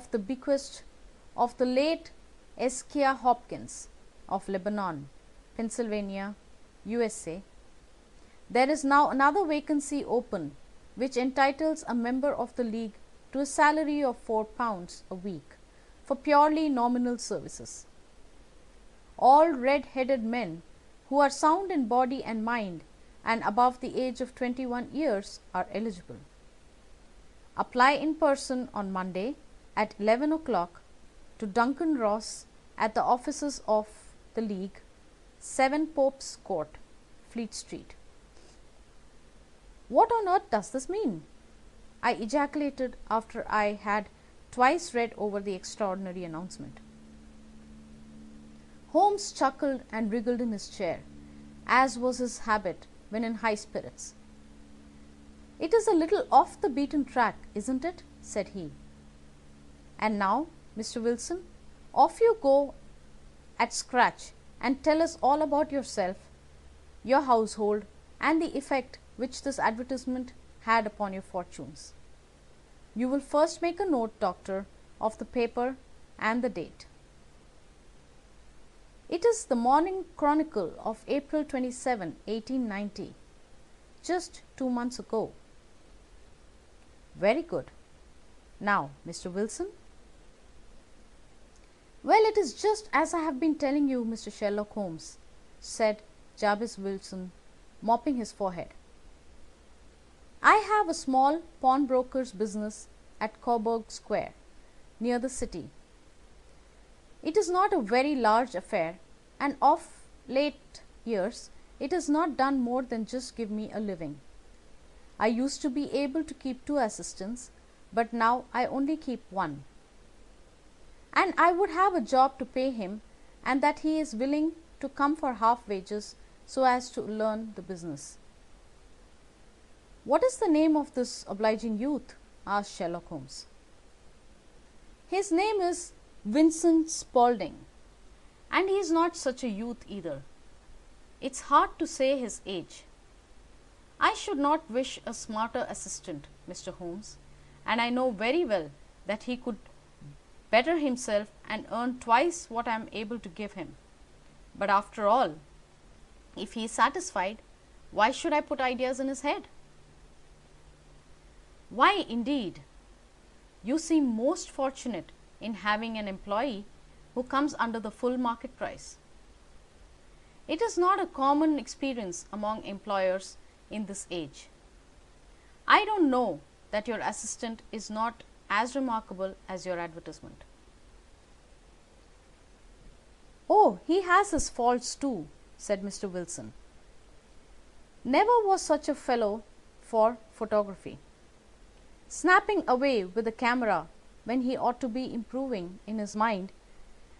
the bequest of the late Eskia Hopkins of Lebanon, Pennsylvania, USA, there is now another vacancy open which entitles a member of the League to a salary of £4 a week for purely nominal services. All red-headed men who are sound in body and mind and above the age of 21 years are eligible. Apply in person on Monday at 11 o'clock to Duncan Ross at the offices of the League, 7 Pope's Court, Fleet Street. What on earth does this mean? I ejaculated after I had twice read over the extraordinary announcement. Holmes chuckled and wriggled in his chair, as was his habit when in high spirits. "It is a little off the beaten track, isn't it?" said he. "And now, Mr. Wilson, off you go at scratch and tell us all about yourself, your household, and the effect which this advertisement had upon your fortunes. You will first make a note, Doctor, of the paper and the date." "It is the Morning Chronicle of April 27, 1890, just 2 months ago." "Very good. Now, Mr. Wilson." "Well, it is just as I have been telling you, Mr. Sherlock Holmes," said Jabez Wilson, mopping his forehead. "I have a small pawnbroker's business at Coburg Square, near the city. It is not a very large affair, and of late years it has not done more than just give me a living. I used to be able to keep 2 assistants, but now I only keep 1. And I would have a job to pay him, and that he is willing to come for half wages so as to learn the business." "What is the name of this obliging youth?" asked Sherlock Holmes. "His name is Vincent Spaulding, and he is not such a youth either. It's hard to say his age. I should not wish a smarter assistant, Mr. Holmes, and I know very well that he could better himself and earn twice what I am able to give him. But after all, if he is satisfied, why should I put ideas in his head?" "Why, indeed? You seem most fortunate in having an employee who comes under the full market price. It is not a common experience among employers in this age. I don't know that your assistant is not as remarkable as your advertisement." "Oh, he has his faults too," said Mr. Wilson. "Never was such a fellow for photography. Snapping away with the camera when he ought to be improving in his mind,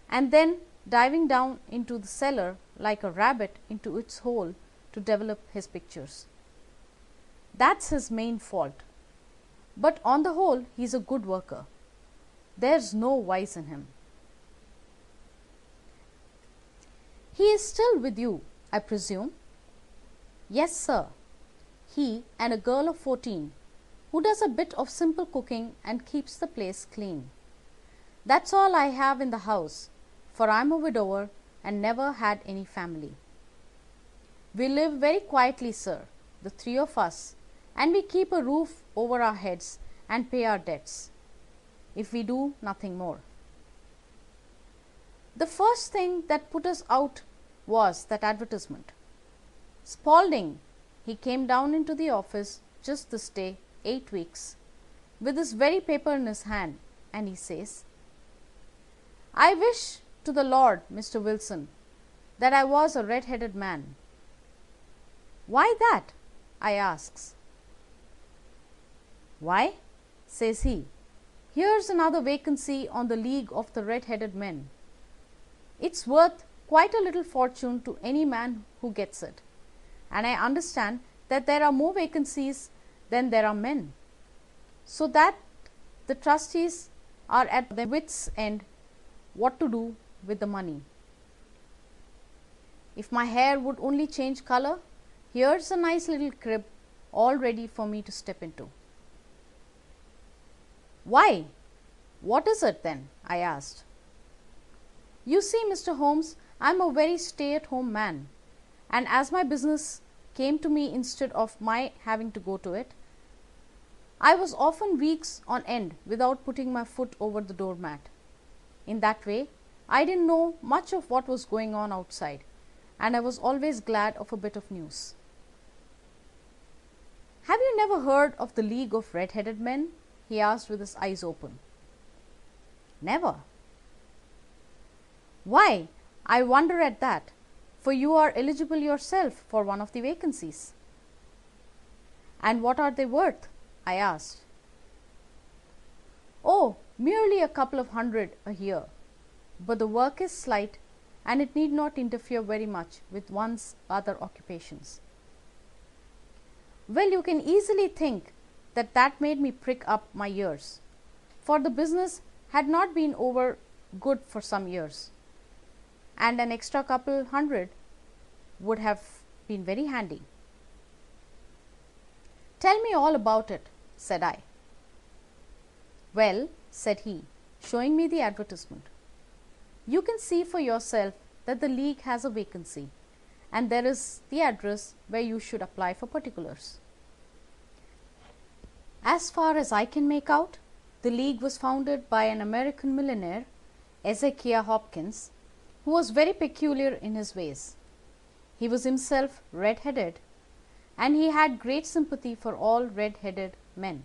and then diving down into the cellar like a rabbit into its hole to develop his pictures. That's his main fault. But on the whole, he is a good worker. There's no vice in him." "He is still with you, I presume?" "Yes, sir. He and a girl of 14, who does a bit of simple cooking and keeps the place clean. That's all I have in the house, for I am a widower and never had any family. We live very quietly, sir, the 3 of us, and we keep a roof over our heads and pay our debts, if we do nothing more. The first thing that put us out was that advertisement. Spaulding, he came down into the office just this day 8 weeks, with this very paper in his hand, and he says, 'I wish to the Lord, Mr. Wilson, that I was a red-headed man.' 'Why that?' I asks. 'Why,' says he, 'here's another vacancy on the League of the Red-Headed Men. It's worth quite a little fortune to any man who gets it, and I understand that there are more vacancies than there are men, so that the trustees are at their wits' end what to do with the money. If my hair would only change colour, here's a nice little crib all ready for me to step into.' 'Why, What is it then? I asked. You see, Mr. Holmes, I am a very stay-at-home man, and as my business came to me instead of my having to go to it, I was often weeks on end without putting my foot over the doormat. In that way, I didn't know much of what was going on outside, and I was always glad of a bit of news. Have you never heard of the League of Red-Headed Men? He asked with his eyes open. Never. Why, I wonder at that, for you are eligible yourself for one of the vacancies. And what are they worth? I asked. Oh, merely a couple of hundred a year, but the work is slight and it need not interfere very much with one's other occupations. Well, you can easily think that made me prick up my ears, for the business had not been over good for some years, and an extra couple hundred would have been very handy. Tell me all about it, said I. Well, said he, showing me the advertisement, you can see for yourself that the League has a vacancy, and there is the address where you should apply for particulars. As far as I can make out, the League was founded by an American millionaire, Ezekiah Hopkins, who was very peculiar in his ways. He was himself red-headed, and he had great sympathy for all red-headed men.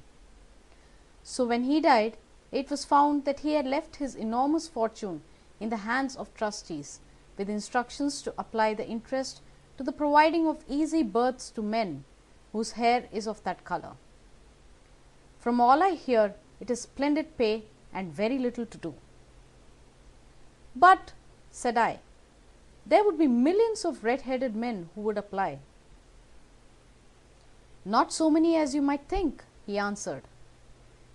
So when he died, it was found that he had left his enormous fortune in the hands of trustees, with instructions to apply the interest to the providing of easy berths to men whose hair is of that color. From all I hear, it is splendid pay and very little to do. But, said I, there would be millions of red-headed men who would apply. Not so many as you might think, he answered.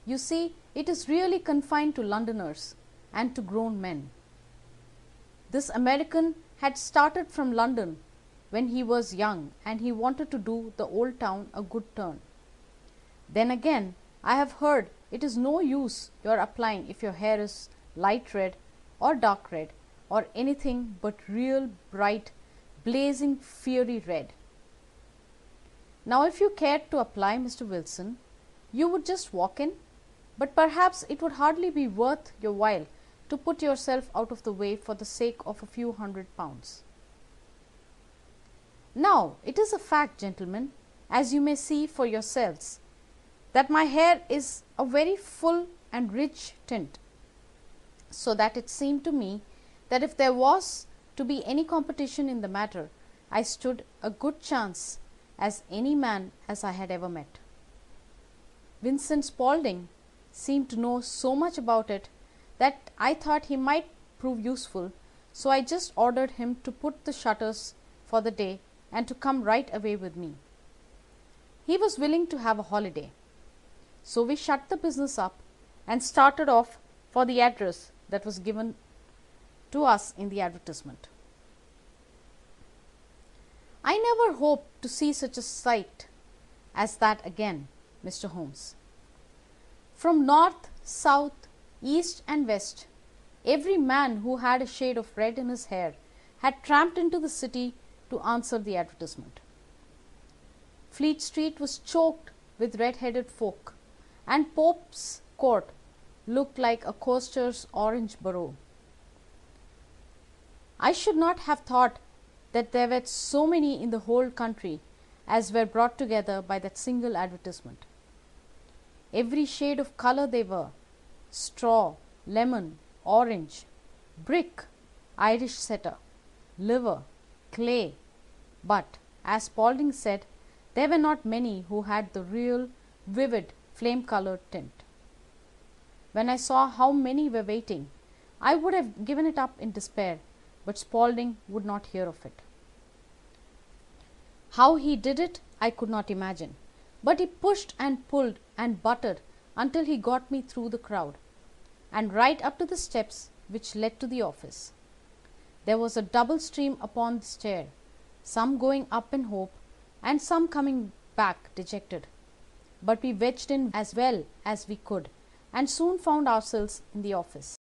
You see, it is really confined to Londoners and to grown men. This American had started from London when he was young, and he wanted to do the old town a good turn. Then again, I have heard it is no use your applying if your hair is light red or dark red or anything but real bright, blazing, fiery red. Now, if you cared to apply, Mr. Wilson, you would just walk in, but perhaps it would hardly be worth your while to put yourself out of the way for the sake of a few £100. Now, it is a fact, gentlemen, as you may see for yourselves, that my hair is a very full and rich tint, so that it seemed to me that if there was to be any competition in the matter, I stood a good chance as any man as I had ever met. Vincent Spaulding seemed to know so much about it that I thought he might prove useful, so I just ordered him to put the shutters for the day and to come right away with me. He was willing to have a holiday, so we shut the business up and started off for the address that was given to us in the advertisement. I never hope to see such a sight as that again, Mr. Holmes. From north, south, east and west, every man who had a shade of red in his hair had tramped into the city to answer the advertisement. Fleet Street was choked with red-headed folk, and Pope's Court looked like a coaster's orange borough. I should not have thought that there were so many in the whole country as were brought together by that single advertisement. Every shade of colour they were: straw, lemon, orange, brick, Irish setter, liver, clay. But, as Spaulding said, there were not many who had the real, vivid, flame-coloured tint. When I saw how many were waiting, I would have given it up in despair, but Spaulding would not hear of it. How he did it, I could not imagine, but he pushed and pulled and butted until he got me through the crowd, and right up to the steps which led to the office. There was a double stream upon the stair, some going up in hope, and some coming back dejected, but we wedged in as well as we could and soon found ourselves in the office.